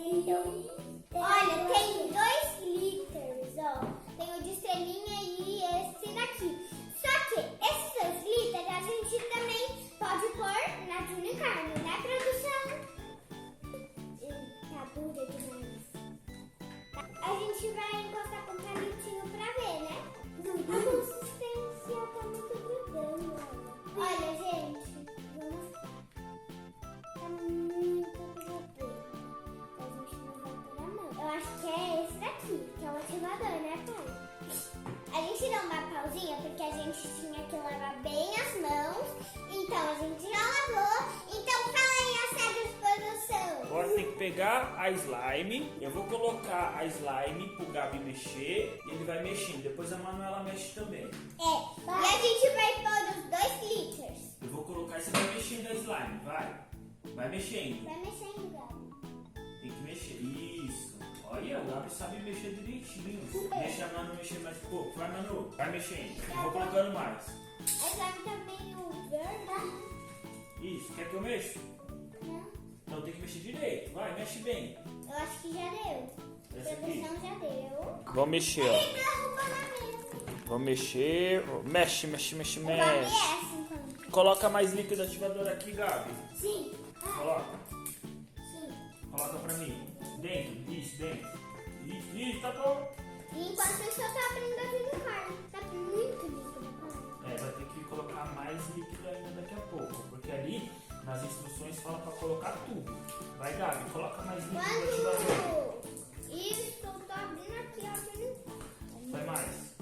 Olha, tem 2 glitters, ó. Tem o de estrelinha e esse daqui. Só que esses 2 glitters a gente também pode pôr na de unicórnio, né, produção? Tá dura demais. A gente vai encostar com o palitinho pra ver, né? A consistência tá muito grudando, olha. Olha, gente, vamos... Tá muito grudando. A gente não vai pôr a mão. Eu acho que é esse daqui, que é o ativador, né, pai? A gente não dá pausinha porque a gente tinha que lavar bem as mãos. Então a gente não lavou. Então fala aí as regras de produção. Agora tem que pegar a slime. Eu vou colocar a slime pro Gabi mexer e ele vai mexendo. Depois a Manuela mexe também. E a gente vai pôr os 2 glitters. Eu vou colocar e você vai mexendo a slime, vai. Vai mexendo. Vai mexendo, Gabi. Tem que mexer. Isso. Olha, o Gabi sabe mexer direitinho. Deixa a Manu mexer mais um pouco. Vai, Manu. Vai mexendo. Eu vou colocando mais. A slime tá meio verde. Isso. Quer que eu mexa? Não, Então tem que mexer direito. Vai, mexe bem. eu acho que já deu. Essa A aqui? produção já deu. Vamos mexer, ó. Ele derrubou na mesa. Vamos mexer. Mexe, mexe, mexe, O Gabi mexe. é assim, então. Coloca mais líquido ativador aqui, Gabi. Sim. Coloca. Sim. Coloca pra mim. Dentro. Isso, dentro. Isso, tá bom. E enquanto isso, eu tô abrindo a de unicórnio. Tá muito líquido, pai. Vai ter que colocar mais líquido ainda daqui a pouco. Porque ali, nas instruções, fala pra colocar tudo. Vai, Gabi, coloca mais líquido ativador. Quando isso, eu tô abrindo aqui, ó. Vai mais.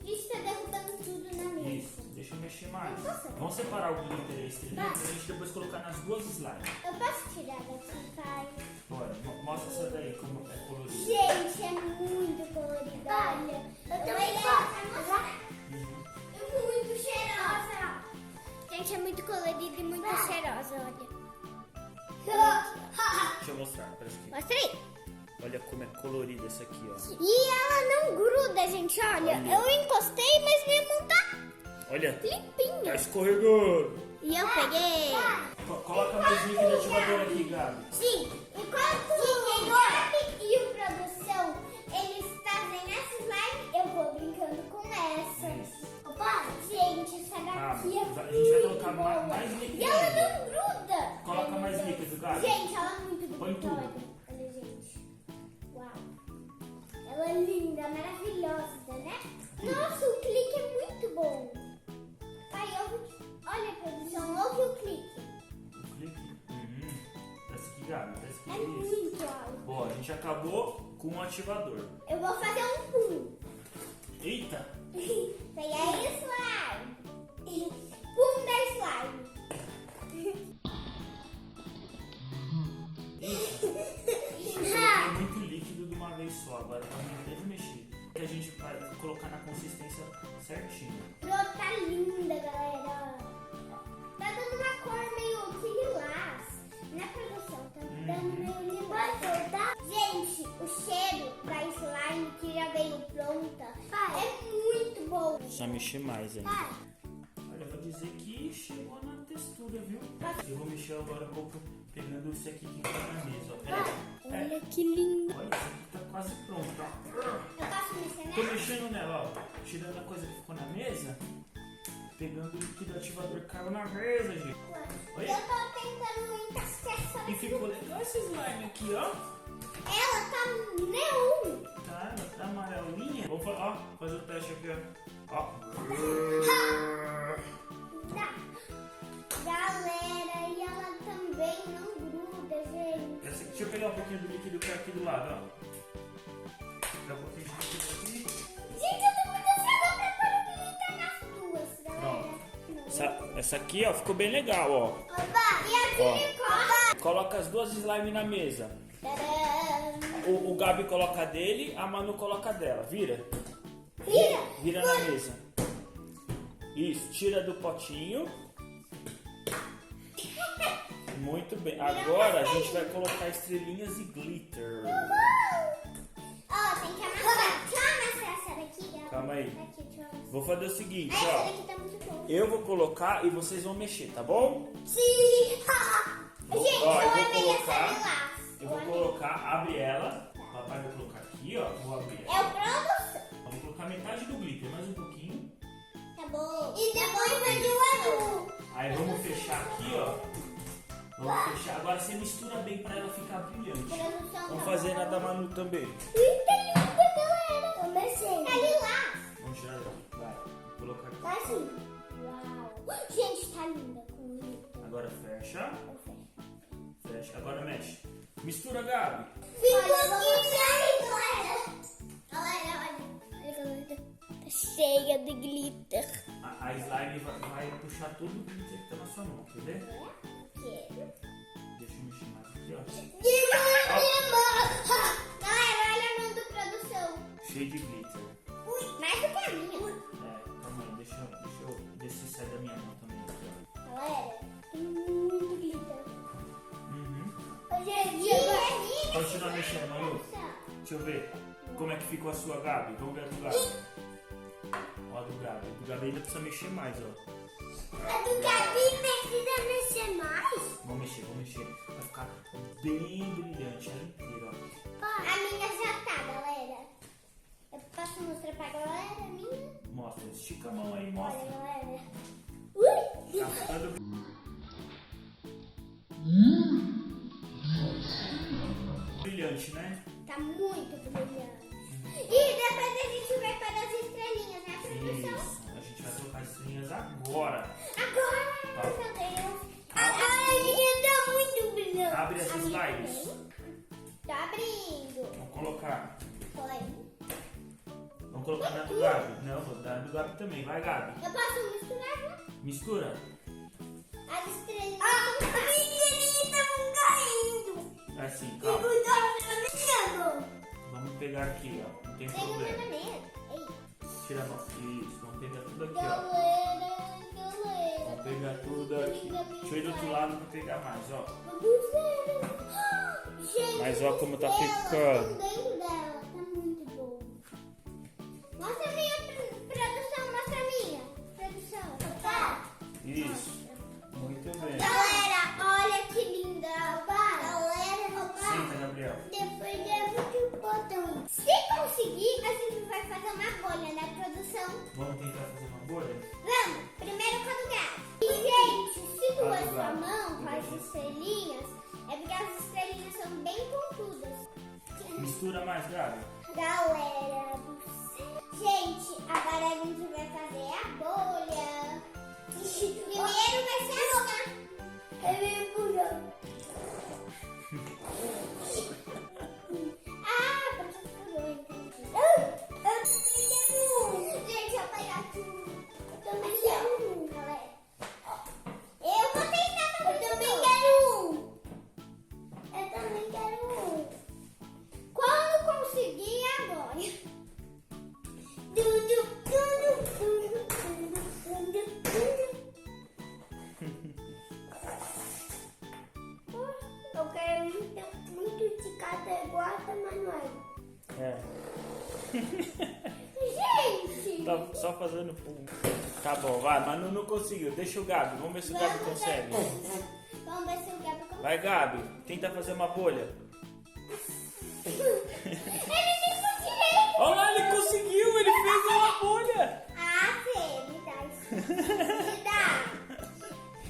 Isso tá derrubando tudo na mesa. Isso, deixa eu mexer mais. Nossa. Vamos separar o glitter e a estrelinha pra gente depois colocar nas duas slimes. Eu posso tirar daqui, pai? Bora, mostra essa daí como é colorido. Gente, é muito colorido. Olha, eu também é muito cheirosa. Gente, é muito colorido e muito cheirosa, olha. Deixa eu mostrar, parece que. Mostra aí. Olha como é colorida essa aqui, ó. E ela não gruda, gente, olha. Olha. Eu encostei, mas minha mão tá Olha, tá limpinha. escorregando. E eu peguei. Coloca mais líquido ativador aqui, Gabi. Sim, enquanto o Gabi e o produção, eles fazem essa slime, eu vou brincando com essas. Opa, gente, essa daqui é a gente vai colocar muito boa. mais líquido E ela ainda. não gruda. Coloca Ai, mais meu Deus. líquido, Gabi. Gente, ela é muito Põe bonita. tudo. Olha, gente. Uau. Ela é linda, maravilhosa, né? Nossa, o clique é muito bom. Pai, olha, produção, ouve o clique. O clique. Parece que, Gabi, parece que É isso. muito alto. Bom, a gente acabou com o ativador. Eu vou fazer um pum. Eita! Pega aí, slime. Pum da slime. Isso é muito líquido de uma vez só. Agora também deve mexer. Que a gente vai colocar na consistência certinha. Pronto, tá linda, galera. Tá dando uma cor meio lilás. Né, produção? Tá dando meio lilás. Tá? Gente, o cheiro da slime que já veio pronta é muito bom. Só mexer mais ainda. Pai, Olha, eu vou dizer que chegou na textura, viu? Eu vou mexer agora um pouco, pegando esse aqui que tá na mesa. Ó. Peraí. olha que lindo. Olha, isso aqui tá quase pronto. Ó. Eu posso mexer Tô nela? mexendo nela, ó. Tirando a coisa que ficou na mesa. Pegando o líquido ativador que caiu na mesa, gente. Olha. Eu tô tentando encaixar essa. E ficou legal esse slime aqui, ó. Ela tá neon. Tá, ela tá amarelinha. Vou fazer o teste aqui, ó. Ó. Tá. Galera, e ela também não gruda, gente. Essa aqui, deixa eu pegar um pouquinho do líquido que é aqui do lado, ó. Pegar um pouquinho de líquido aqui. Gente, eu tô muito ansiosa pra pôr o glitter nas duas, galera. Essa aqui, ó, ficou bem legal, ó. Opa, e a silicone? Coloca as duas slime na mesa. Tadã! O Gabi coloca a dele, a Manu coloca a dela. Vira. Vira! Vira na mesa. Isso, tira do potinho. Muito bem. Agora a gente vai colocar estrelinhas e glitter. Ó, tem que amassar. Deixa eu amassar essa daqui, Gabi. Calma aí. Aqui, deixa eu amassar. Vou fazer o seguinte, Essa ó. daqui tá muito boa. Eu vou colocar e vocês vão mexer, tá bom? Sim! Gente, Ó, eu eu vou amei colocar. essa lilás. Eu vou colocar, abre ela. Papai vai colocar aqui, ó. Vou abrir. É o produção. Vou colocar metade do glitter, mais um pouquinho. Tá bom. E depois vai de azul. Aí vamos fechar aqui, ó. Vamos fechar. Agora você mistura bem pra ela ficar brilhante. Produção. Vamos fazer na da Manu também. Tá linda, galera. Comecei. Tá lilás. Vamos tirar daqui. Vai. Vou colocar aqui. Tá assim. Uau. Gente, tá linda com glitter. Agora fecha. Fecha. Agora mexe. Mistura, Gabi. Ficou aqui, galera. Galera, olha. Olha, tá cheia de glitter. A slime vai puxar todo o glitter que tá na sua mão. Quer ver? Quero. Deixa eu mexer mais aqui, ó. Galera, olha a mão do produção. Cheio de glitter. Mais do que a minha. É, calma aí. Deixa eu ver se sai da minha mão também. Aqui, ó. Galera, tem muito glitter. Uhum. Gente, Continua mexendo, Manu. Deixa eu ver como é que ficou a sua, Gabi. Vamos ver a do Gabi. Ó, a do Gabi. A do Gabi ainda precisa mexer mais, ó. a do Gabi precisa mexer mais? Vamos mexer. Vai ficar bem brilhante ela inteira, ó. A minha já tá, galera. Eu posso mostrar pra galera a minha? Mostra, estica a mão aí, Olha, mostra. galera. Ui! Tá ficando brilhante, né? Tá muito brilhante. E depois a gente vai para as estrelinhas, né, produção? Isso. A gente vai colocar as estrelinhas agora. Agora, Tá. meu Deus. Agora a minha tá muito brilhante. Abre as A minha slides. também. Tá abrindo. Vamos colocar. Foi. Vamos colocar na do Gabi. Não, vou dar do Gabi também. Vai, Gabi. Eu posso misturar, né? Mistura. As estrelinhas. As estrelinhas estavam caindo. Assim, calma. Cuidado, Vamos pegar aqui, ó. Não tem tem uma problema. maneira. Ei. Tira a mão. Isso, vamos pegar tudo aqui, ó. Galera. Vamos pegar tudo aqui. Deixa eu ir do outro lado pra pegar mais, ó. Vamos ver. Gente, Mas ó como tá ela ficando. tá dentro dela. Tá muito bom. Mostra a minha produção. Mostra a minha produção. Tá? Isso. Muito bem. Galera, olha que linda. Galera, Senta, Gabriel. depois é muito botão. Se conseguir, a gente vai fazer uma bolha na produção. Vamos tentar fazer uma bolha? Vamos, primeiro com o gato. E, gente, segura Tá do sua gato. mão com as Tá. estrelinhas. É porque as estrelinhas são bem pontudas. Mistura mais, Gabi. Galera do céu. Gente, agora a gente vai fazer a bolha. Primeiro vai ser a bolha. Ah, você furou, entendi. Gente, eu pegar tudo. Eu também quero um, galera. Eu vou tentar fazer. Eu também quero um. Eu também quero um. Quando conseguir, agora. Eu quero muito de cada igual a da Manuel. É. Gente! Tá só fazendo pum. Tá bom, vai. Manu não conseguiu. Deixa o Gabi. Vamos ver se o Gabi consegue. Vamos ver se o Gabi consegue. Vai, Gabi. Tenta fazer uma bolha. Ele nem conseguiu! Olha lá, ele conseguiu. Ele fez uma bolha. Ah, Fê, me dá isso. Me dá.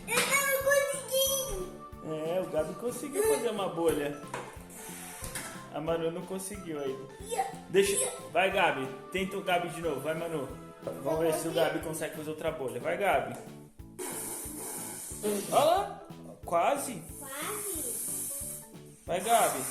Eu tava conseguindo. É, o Gabi conseguiu fazer uma bolha. A Manu não conseguiu ainda. Deixa. Vai, Gabi. Tenta o Gabi de novo. Vai, Manu. Vamos ver se o Gabi consegue fazer outra bolha. Vai, Gabi. Olha lá. Quase. Quase. Vai, Gabi.